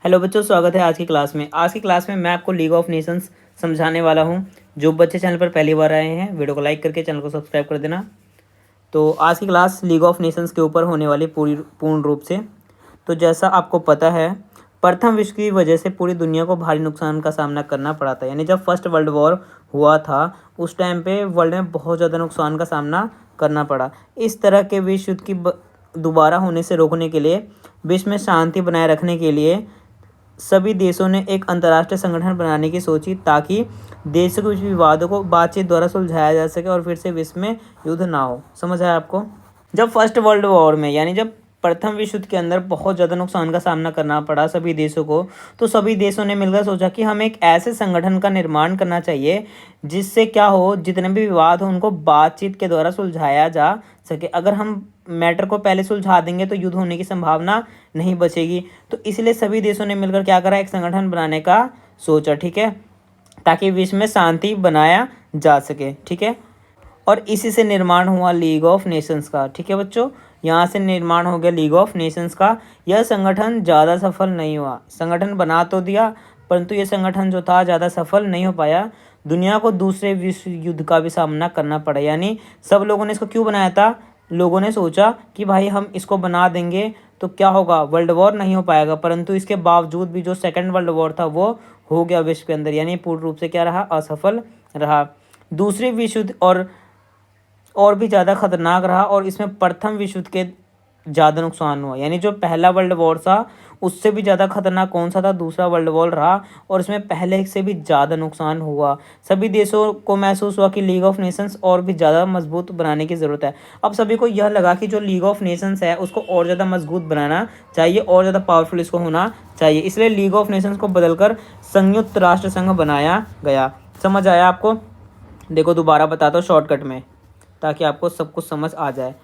Hello बच्चों, स्वागत है आज की क्लास में। आज की क्लास में मैं आपको लीग ऑफ नेशंस समझाने वाला हूं। जो बच्चे चैनल पर पहली बार आए हैं, वीडियो को लाइक करके चैनल को सब्सक्राइब कर देना। तो आज की क्लास लीग ऑफ नेशंस के ऊपर होने वाली पूर्ण रूप से। तो जैसा आपको पता है, प्रथम विश्व की वजह से पूरी दुनिया को भारी नुकसान का सामना करना पड़ा था। यानी जब फर्स्ट वर्ल्ड वॉर हुआ था उस टाइम पे वर्ल्ड में बहुत ज़्यादा नुकसान का सामना करना पड़ा। इस तरह के विश्व युद्ध की दोबारा होने से रोकने के लिए, विश्व में शांति बनाए रखने के लिए सभी देशों ने एक अंतर्राष्ट्रीय संगठन बनाने की सोची, ताकि देशों के बीच विवादों को बातचीत द्वारा सुलझाया जा सके और फिर से विश्व में युद्ध ना हो। समझ आया आपको? जब फर्स्ट वर्ल्ड वॉर में, यानी जब प्रथम विश्व युद्ध के अंदर बहुत ज़्यादा नुकसान का सामना करना पड़ा सभी देशों को, तो सभी देशों ने मिलकर सोचा कि हमें एक ऐसे संगठन का निर्माण करना चाहिए जिससे क्या हो, जितने भी विवाद हो उनको बातचीत के द्वारा सुलझाया जा सके। अगर हम मैटर को पहले सुलझा देंगे तो युद्ध होने की संभावना नहीं बचेगी। तो इसलिए सभी देशों ने मिलकर क्या करा, एक संगठन बनाने का सोचा, ठीक है, ताकि विश्व में शांति बनाया जा सके, ठीक है। और इसी से निर्माण हुआ लीग ऑफ नेशंस का, ठीक है बच्चों। यहाँ से निर्माण हो गया लीग ऑफ नेशंस का। यह संगठन ज़्यादा सफल नहीं हुआ। संगठन बना तो दिया, परंतु यह संगठन जो था ज़्यादा सफल नहीं हो पाया। दुनिया को दूसरे विश्व युद्ध का भी सामना करना पड़ा। यानी सब लोगों ने इसको क्यों बनाया था? लोगों ने सोचा कि भाई हम इसको बना देंगे तो क्या होगा, वर्ल्ड वॉर नहीं हो पाएगा। परंतु इसके बावजूद भी जो सेकेंड वर्ल्ड वॉर था वो हो गया विश्व के अंदर। यानी पूर्ण रूप से क्या रहा, असफल रहा। दूसरे विश्व युद्ध और भी ज़्यादा खतरनाक रहा, और इसमें प्रथम विश्व युद्ध के ज़्यादा नुकसान हुआ। यानी जो पहला वर्ल्ड वॉर था उससे भी ज़्यादा खतरनाक कौन सा था? दूसरा वर्ल्ड वॉर रहा, और इसमें पहले से भी ज़्यादा नुकसान हुआ। सभी देशों को महसूस हुआ कि लीग ऑफ नेशंस और भी ज़्यादा मजबूत बनाने की ज़रूरत है। अब सभी को यह लगा कि जो लीग ऑफ नेशंस है उसको और ज़्यादा मजबूत बनाना चाहिए, और ज़्यादा पावरफुल इसको होना चाहिए। इसलिए लीग ऑफ नेशंस को बदलकर संयुक्त राष्ट्र संघ बनाया गया। समझ आया आपको? देखो दोबारा बताता हूँ शॉर्टकट में, ताकि आपको सब कुछ समझ आ जाए।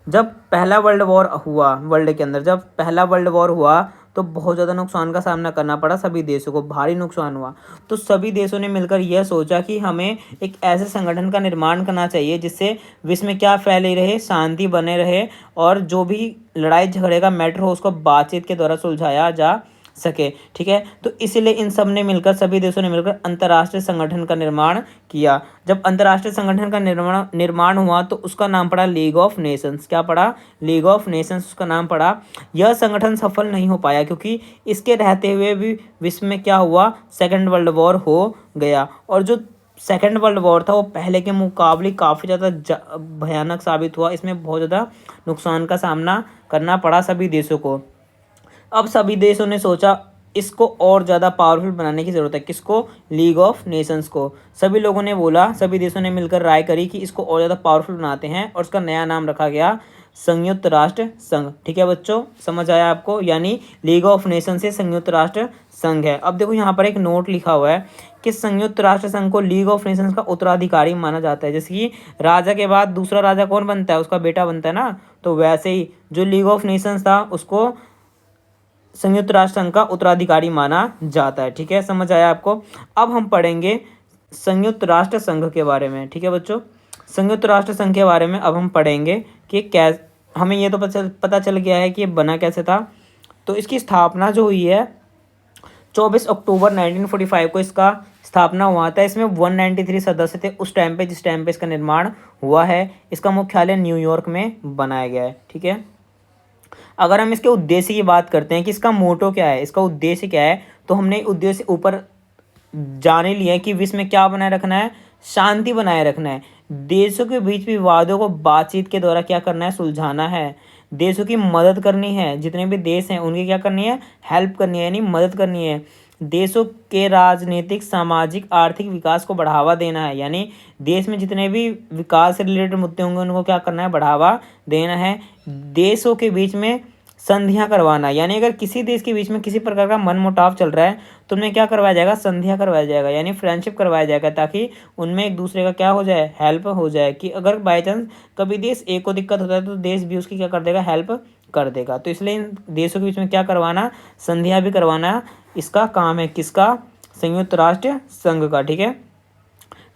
जब पहला वर्ल्ड वॉर हुआ, वर्ल्ड के अंदर जब पहला वर्ल्ड वॉर हुआ तो बहुत ज़्यादा नुकसान का सामना करना पड़ा सभी देशों को, भारी नुकसान हुआ। तो सभी देशों ने मिलकर यह सोचा कि हमें एक ऐसे संगठन का निर्माण करना चाहिए जिससे विश्व में क्या फैले रहे, शांति बने रहे, और जो भी लड़ाई झगड़े का मैटर हो उसको बातचीत के द्वारा सुलझाया जा सके, ठीक है। तो इसलिए इन सब ने मिलकर, सभी देशों ने मिलकर अंतर्राष्ट्रीय संगठन का निर्माण किया। जब अंतर्राष्ट्रीय संगठन का निर्माण हुआ तो उसका नाम पड़ा लीग ऑफ नेशंस। क्या पड़ा? लीग ऑफ नेशंस उसका नाम पड़ा। यह संगठन सफल नहीं हो पाया क्योंकि इसके रहते हुए भी विश्व में क्या हुआ, सेकेंड वर्ल्ड वॉर हो गया। और जो सेकेंड वर्ल्ड वॉर था वो पहले के मुकाबले काफ़ी ज़्यादा भयानक साबित हुआ। इसमें बहुत ज़्यादा नुकसान का सामना करना पड़ा सभी देशों को। अब सभी देशों ने सोचा इसको और ज़्यादा पावरफुल बनाने की ज़रूरत है। किसको? लीग ऑफ नेशंस को। सभी लोगों ने बोला, सभी देशों ने मिलकर राय करी कि इसको और ज़्यादा पावरफुल बनाते हैं, और उसका नया नाम रखा गया संयुक्त राष्ट्र संघ। ठीक है बच्चों, समझ आया आपको? यानी लीग ऑफ नेशन से संयुक्त राष्ट्र संघ है। अब देखो यहाँ पर एक नोट लिखा हुआ है कि संयुक्त राष्ट्र संघ को लीग ऑफ नेशंस का उत्तराधिकारी माना जाता है। जैसे कि राजा के बाद दूसरा राजा कौन बनता है? उसका बेटा बनता है ना। तो वैसे ही जो लीग ऑफ नेशंस था उसको संयुक्त राष्ट्र संघ का उत्तराधिकारी माना जाता है। ठीक है, समझ आया आपको? अब हम पढ़ेंगे संयुक्त राष्ट्र संघ के बारे में। ठीक है बच्चों, संयुक्त राष्ट्र संघ के बारे में अब हम पढ़ेंगे कि कैसे, हमें ये तो पता चल गया है कि ये बना कैसे था। तो इसकी स्थापना जो हुई है 24 अक्टूबर 1945 को इसका स्थापना हुआ था। इसमें 193 सदस्य थे उस टाइम पे, जिस टाइम पे इसका निर्माण हुआ है। इसका मुख्यालय न्यूयॉर्क में बनाया गया है। ठीक है, अगर हम इसके उद्देश्य की बात करते हैं कि इसका मोटो क्या है, इसका उद्देश्य क्या है, तो हमने उद्देश्य ऊपर जान ही लिया है कि विश्व में क्या बनाए रखना है, शांति बनाए रखना है। देशों के बीच विवादों को बातचीत के द्वारा क्या करना है, सुलझाना है। देशों की मदद करनी है, जितने भी देश हैं उनकी क्या करनी है, हेल्प करनी है, यानी मदद करनी है। देशों के राजनीतिक, सामाजिक, आर्थिक विकास को बढ़ावा देना है। यानी देश में जितने भी विकास से रिलेटेड मुद्दे होंगे उनको क्या करना है, बढ़ावा देना है। देशों के बीच में संधियां करवाना, यानी अगर किसी देश के बीच में किसी प्रकार का मनमुटाव चल रहा है तो उनमें क्या करवाया जाएगा, संधियां करवाया जाएगा, यानी फ्रेंडशिप करवाया जाएगा, ताकि उनमें एक दूसरे का क्या हो जाए, हेल्प हो जाए। कि अगर बाई चांस कभी देश एक को दिक्कत होता है तो देश भी उसकी क्या कर देगा, हेल्प कर देगा। तो इसलिए इन देशों के बीच में क्या करवाना, संधियां भी करवाना, इसका काम है। किसका? संयुक्त राष्ट्र संघ का। ठीक है,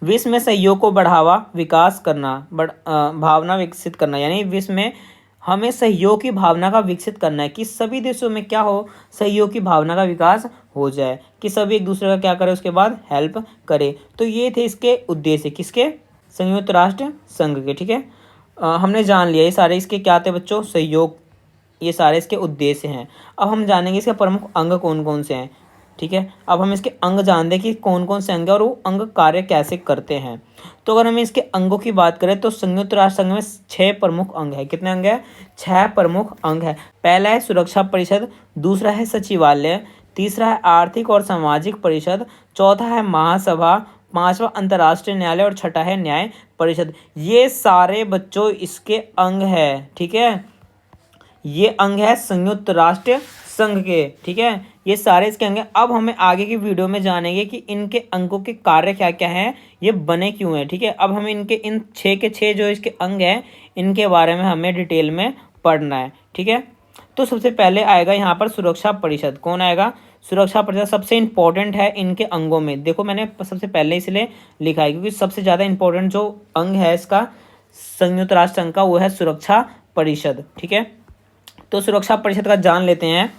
विश्व में सहयोग को बढ़ावा, विकास करना, भावना विकसित करना, यानी विश्व में हमें सहयोग की भावना का विकसित करना है कि सभी देशों में क्या हो, सहयोग की भावना का विकास हो जाए, कि सभी एक दूसरे का क्या करें, उसके बाद हेल्प करें। तो ये थे इसके उद्देश्य, किसके, संयुक्त राष्ट्र संघ के। ठीक है, हमने जान लिया ये सारे इसके क्या थे बच्चों, सहयोग, ये सारे इसके उद्देश्य हैं। अब हम जानेंगे इसके प्रमुख अंग कौन कौन से हैं। ठीक है, अब हम इसके अंग जानते हैं कि कौन कौन से अंग हैं और वो अंग कार्य कैसे करते हैं। तो अगर हम इसके अंगों की बात करें तो संयुक्त राष्ट्र संघ में 6 प्रमुख अंग है। कितने अंग है, 6 प्रमुख अंग है। पहला है सुरक्षा परिषद, दूसरा है सचिवालय, तीसरा है आर्थिक और सामाजिक परिषद, चौथा है महासभा, पांचवा अंतर्राष्ट्रीय न्यायालय और छठा है न्याय परिषद। ये सारे बच्चों इसके अंग है। ठीक है, ये अंग है संयुक्त राष्ट्र संघ के। ठीक है, ये सारे इसके अंग हैं। अब हमें आगे की वीडियो में जानेंगे कि इनके अंगों के कार्य क्या क्या हैं, ये बने क्यों हैं। ठीक है, अब हमें इनके इन 6 के 6 जो इसके अंग हैं इनके बारे में हमें डिटेल में पढ़ना है। ठीक है, तो सबसे पहले आएगा यहाँ पर सुरक्षा परिषद। कौन आएगा, सुरक्षा परिषद सबसे इंपॉर्टेंट है इनके अंगों में। देखो मैंने सबसे पहले इसलिए लिखा है क्योंकि सबसे ज़्यादा इंपॉर्टेंट जो अंग है इसका संयुक्त राष्ट्र संघ का वो है सुरक्षा परिषद। ठीक है, तो सुरक्षा परिषद का जान लेते हैं।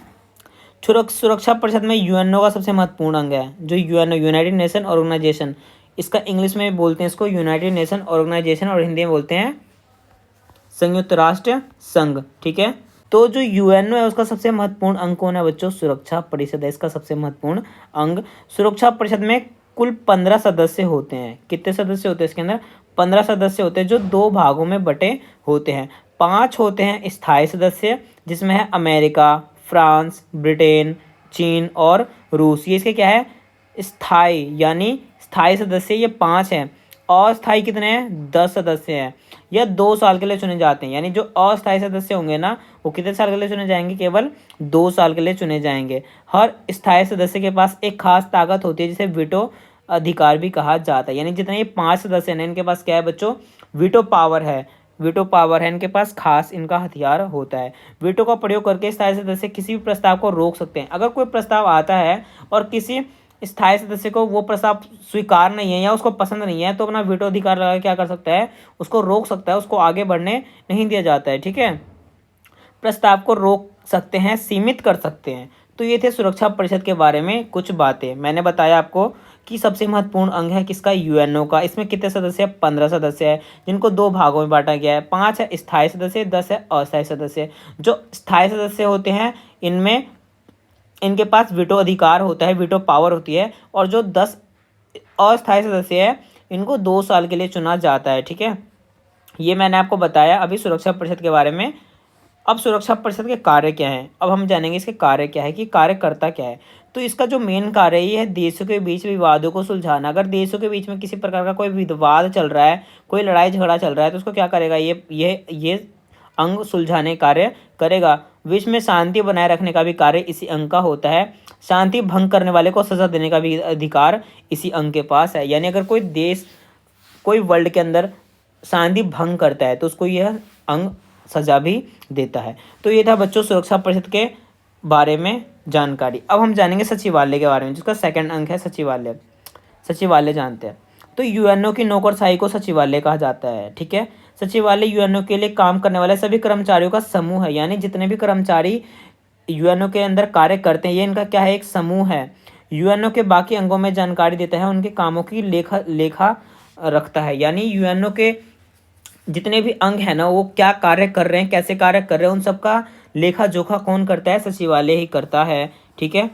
सुरक्षा परिषद में यूएनओ का सबसे महत्वपूर्ण अंग है, जो यूएनओ यूनाइटेड नेशन ऑर्गेनाइजेशन, इसका इंग्लिश में बोलते हैं इसको यूनाइटेड नेशन ऑर्गेनाइजेशन और हिंदी में बोलते हैं संयुक्त राष्ट्र संघ। ठीक है, तो जो यूएनओ है उसका सबसे महत्वपूर्ण अंग कौन है बच्चों, सुरक्षा परिषद है इसका सबसे महत्वपूर्ण अंग। सुरक्षा परिषद में कुल 15 सदस्य होते हैं। कितने सदस्य होते हैं इसके अंदर, 15 सदस्य होते हैं जो 2 भागों में बटे होते हैं। 5 होते हैं स्थायी सदस्य जिसमें है अमेरिका, फ्रांस, ब्रिटेन, चीन और रूस। ये इसके क्या है, स्थायी, यानी स्थायी सदस्य ये 5 हैं। अस्थायी कितने हैं, 10 सदस्य हैं। यह 2 साल के लिए चुने जाते हैं, यानी जो अस्थायी सदस्य होंगे ना वो कितने साल के लिए चुने जाएंगे, केवल 2 साल के लिए चुने जाएंगे। हर स्थायी सदस्य के पास एक खास ताकत होती है जिसे वीटो अधिकार भी कहा जाता है। यानी जितने ये 5 सदस्य हैं इनके पास क्या है बच्चों, वीटो पावर है। वीटो पावर है इनके पास, खास इनका हथियार होता है। वीटो का प्रयोग करके स्थायी सदस्य किसी भी प्रस्ताव को रोक सकते हैं। अगर कोई प्रस्ताव आता है और किसी स्थायी सदस्य को वो प्रस्ताव स्वीकार नहीं है या उसको पसंद नहीं है तो अपना वीटो अधिकार लगा क्या कर सकता है, उसको रोक सकता है, उसको आगे बढ़ने नहीं दिया जाता है। ठीक है, प्रस्ताव को रोक सकते हैं, सीमित कर सकते हैं। तो ये थे सुरक्षा परिषद के बारे में कुछ बातें। मैंने बताया आपको कि सबसे महत्वपूर्ण अंग है किसका, यूएनओ का। इसमें कितने सदस्य हैं, 15 सदस्य है जिनको 2 भागों में बांटा गया है। 5 है स्थायी सदस्य, 10 है अस्थायी सदस्य। जो स्थायी सदस्य होते हैं इनमें इनके पास वीटो अधिकार होता है, वीटो पावर होती है। और जो 10 अस्थायी सदस्य है इनको 2 साल के लिए चुना जाता है। ठीक है, ये मैंने आपको बताया अभी सुरक्षा परिषद के बारे में। अब सुरक्षा परिषद के कार्य क्या हैं, अब हम जानेंगे इसके कार्य क्या है, कि कार्य करता क्या है। तो इसका जो मेन कार्य है ये है देशों के बीच विवादों को सुलझाना। अगर देशों के बीच में किसी प्रकार का कोई विवाद चल रहा है, कोई लड़ाई झगड़ा चल रहा है तो उसको क्या करेगा, ये अंग सुलझाने कार्य करेगा। विश्व में शांति बनाए रखने का भी कार्य इसी अंग का होता है। शांति भंग करने वाले को सजा देने का भी अधिकार इसी अंग के पास है। यानी अगर कोई देश, कोई वर्ल्ड के अंदर शांति भंग करता है तो उसको यह अंग सजा भी देता है। तो ये था बच्चों सुरक्षा परिषद के बारे में जानकारी। अब हम जानेंगे सचिवालय के बारे में, जिसका सेकंड अंक है सचिवालय। सचिवालय जानते हैं, तो यूएनओ की नौकरशाही को सचिवालय कहा जाता है। ठीक है, सचिवालय यूएनओ के लिए काम करने वाले सभी कर्मचारियों का समूह है। यानी जितने भी कर्मचारी यूएनओ के अंदर कार्य करते हैं ये इनका क्या है, एक समूह है। यूएनओ के बाकी अंगों में जानकारी देता है, उनके कामों की लेखा रखता है। यानी यूएनओ के जितने भी अंग है ना वो क्या कार्य कर रहे हैं, कैसे कार्य कर रहे हैं, उन सबका लेखा जोखा कौन करता है, सचिवालय ही करता है। ठीक है,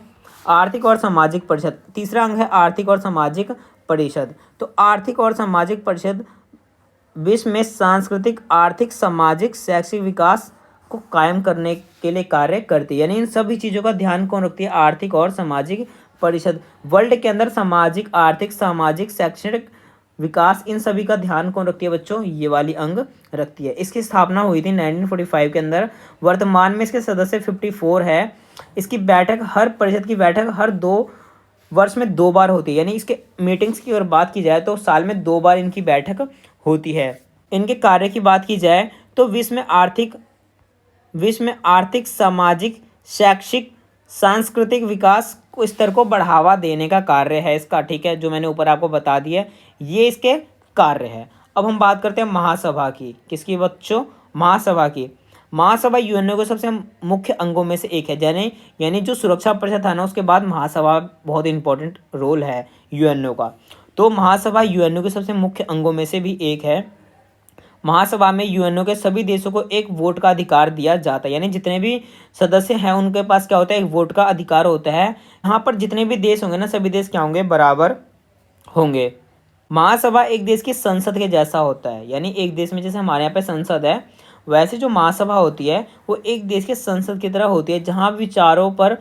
आर्थिक और सामाजिक परिषद, तीसरा अंग है आर्थिक और सामाजिक परिषद। तो आर्थिक और सामाजिक परिषद विश्व में सांस्कृतिक, आर्थिक, सामाजिक, शैक्षिक विकास को कायम करने के लिए कार्य करती है। यानी इन सभी चीज़ों का ध्यान कौन रखती है, आर्थिक और सामाजिक परिषद। वर्ल्ड के अंदर सामाजिक, आर्थिक, सामाजिक, शैक्षणिक विकास, इन सभी का ध्यान कौन रखती है बच्चों, ये वाली अंग रखती है। इसकी स्थापना हुई थी 1945 के अंदर। वर्तमान में इसके सदस्य 54 है। इसकी बैठक, हर परिषद की बैठक हर 2 वर्ष में 2 बार होती है। यानी इसके मीटिंग्स की अगर बात की जाए तो साल में 2 बार इनकी बैठक होती है। इनके कार्य की बात की जाए तो विश्व में आर्थिक, सामाजिक, शैक्षिक, सांस्कृतिक विकास को स्तर को बढ़ावा देने का कार्य है इसका। ठीक है, जो मैंने ऊपर आपको बता दिया ये इसके कार्य है। अब हम बात करते हैं महासभा की। किसकी बच्चों, महासभा की। महासभा यूएनओ के सबसे मुख्य अंगों में से एक है, यानी जो सुरक्षा परिषद था ना, उसके बाद महासभा बहुत इंपॉर्टेंट रोल है यूएनओ का। तो महासभा यूएनओ के सबसे मुख्य अंगों में से भी एक है। महासभा में यूएनओ के सभी देशों को एक वोट का अधिकार दिया जाता है, यानी जितने भी सदस्य हैं उनके पास क्या होता है, एक वोट का अधिकार होता है। यहाँ पर जितने भी देश होंगे ना, सभी देश क्या होंगे, बराबर होंगे। महासभा एक देश की संसद के जैसा होता है, यानी एक देश में जैसे हमारे यहाँ पे संसद है, वैसे जो महासभा होती है वो एक देश के संसद की तरह होती है, जहाँ विचारों पर,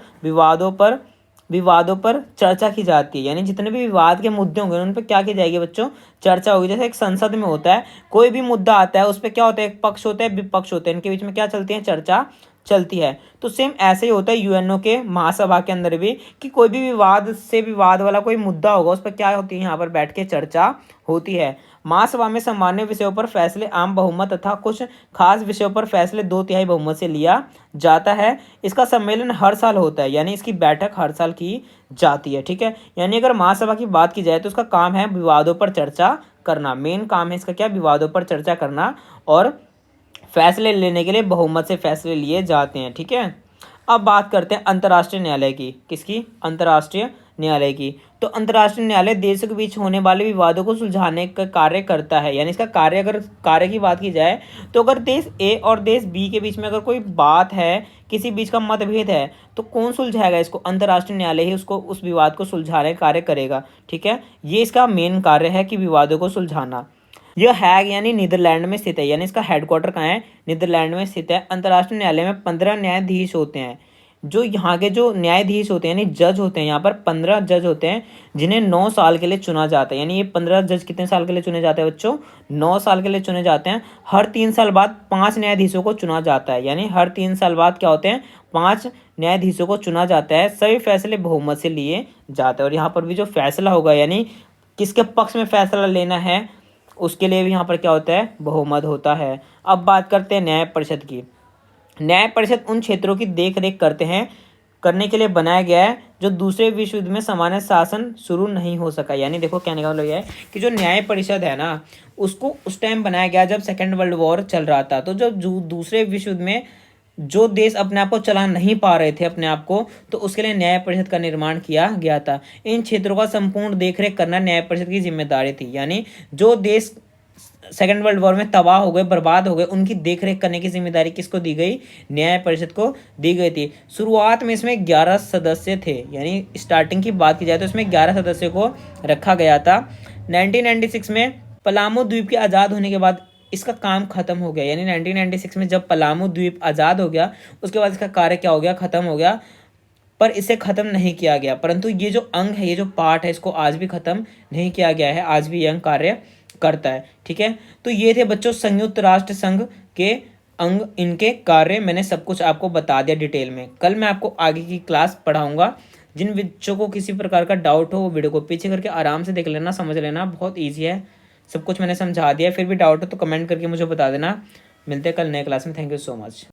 विवादों पर चर्चा की जाती है। यानी जितने भी विवाद के मुद्दे होंगे उन पर क्या की जाएगी बच्चों, चर्चा होगी। जैसे एक संसद में होता है, कोई भी मुद्दा आता है उस पर क्या होता है, एक पक्ष होता है, विपक्ष होते हैं, इनके बीच में क्या चलती है, चर्चा चलती है। तो सेम ऐसे ही होता है यूएनओ के महासभा के अंदर भी, कि कोई भी विवाद वाला कोई मुद्दा होगा उस पर क्या होती है, यहाँ पर बैठ के चर्चा होती है। महासभा में सामान्य विषयों पर फैसले आम बहुमत तथा कुछ खास विषयों पर फैसले 2/3 बहुमत से लिया जाता है। इसका सम्मेलन हर साल होता है, यानी इसकी बैठक हर साल की जाती है। ठीक है, यानी अगर महासभा की बात की जाए तो उसका काम है विवादों पर चर्चा करना, मेन काम है इसका क्या, विवादों पर चर्चा करना, और फैसले लेने के लिए बहुमत से फैसले लिए जाते हैं। ठीक है, अब बात करते हैं अंतर्राष्ट्रीय न्यायालय की। किसकी, अंतर्राष्ट्रीय न्यायालय की। तो अंतर्राष्ट्रीय न्यायालय देशों के बीच होने वाले विवादों को सुलझाने का कार्य करता है। यानी इसका कार्य, अगर कार्य की बात की जाए तो अगर देश ए और देश बी के बीच में अगर कोई बात है, किसी बीच का मतभेद है, तो कौन सुलझाएगा इसको, अंतर्राष्ट्रीय न्यायालय ही उसको, उस विवाद को सुलझाने का कार्य करेगा। ठीक है, ये इसका मेन कार्य है कि विवादों को सुलझाना। यह हैग यानी नीदरलैंड में स्थित है, यानी इसका हेडक्वार्टर कहाँ है, नीदरलैंड में स्थित है। अंतर्राष्ट्रीय न्यायालय में 15 न्यायाधीश होते हैं। जो यहाँ के जो न्यायाधीश होते हैं यानी जज होते हैं, यहाँ पर 15 जज होते हैं जिन्हें 9 साल के लिए चुना जाता है। यानी ये 15 जज कितने साल के लिए चुने जाते हैं बच्चों, 9 साल के लिए चुने जाते हैं। हर 3 साल बाद 5 न्यायाधीशों को चुना जाता है, यानी हर 3 साल बाद क्या होते हैं, 5 न्यायाधीशों को चुना जाता है। सभी फैसले बहुमत से लिए जाते हैं, और यहाँ पर भी जो फैसला होगा, यानी किसके पक्ष में फैसला लेना है, उसके लिए भी यहाँ पर क्या होता है, बहुमत होता है। अब बात करते हैं न्याय परिषद की। न्याय परिषद उन क्षेत्रों की देख रेख करने के लिए बनाया गया है जो दूसरे विश्व युद्ध में सामान्य शासन शुरू नहीं हो सका। यानी देखो कहने का मतलब यह है कि जो न्याय परिषद है ना, उसको उस टाइम बनाया गया जब सेकेंड वर्ल्ड वॉर चल रहा था। तो जब दूसरे विश्व युद्ध में जो देश अपने आप को चला नहीं पा रहे थे अपने आप को, तो उसके लिए न्याय परिषद का निर्माण किया गया था। इन क्षेत्रों का संपूर्ण देखरेख करना न्याय परिषद की जिम्मेदारी थी। यानी जो देश सेकेंड वर्ल्ड वॉर में तबाह हो गए, बर्बाद हो गए, उनकी देखरेख करने की जिम्मेदारी किसको दी गई, न्याय परिषद को दी गई थी। शुरुआत में इसमें 11 सदस्य थे, यानी स्टार्टिंग की बात की जाए तो इसमें 11 सदस्यों को रखा गया था। 1996 में पलामू द्वीप के आज़ाद होने के बाद इसका काम खत्म हो गया। यानी 1996 में जब पलामू द्वीप आज़ाद हो गया, उसके बाद इसका कार्य क्या हो गया, खत्म हो गया। पर इसे ख़त्म नहीं किया गया, परंतु ये जो अंग है, ये जो पार्ट है, इसको आज भी ख़त्म नहीं किया गया है, आज भी ये अंग कार्य करता है। ठीक है, तो ये थे बच्चों संयुक्त राष्ट्र संघ के अंग, इनके कार्य मैंने सब कुछ आपको बता दिया डिटेल में। कल मैं आपको आगे की क्लास पढ़ाऊंगा। जिन बच्चों को किसी प्रकार का डाउट हो वो वीडियो को पीछे करके आराम से देख लेना, समझ लेना, बहुत ईजी है, सब कुछ मैंने समझा दिया। फिर भी डाउट हो तो कमेंट करके मुझे बता देना। मिलते हैं कल नए क्लास में। Thank you so much.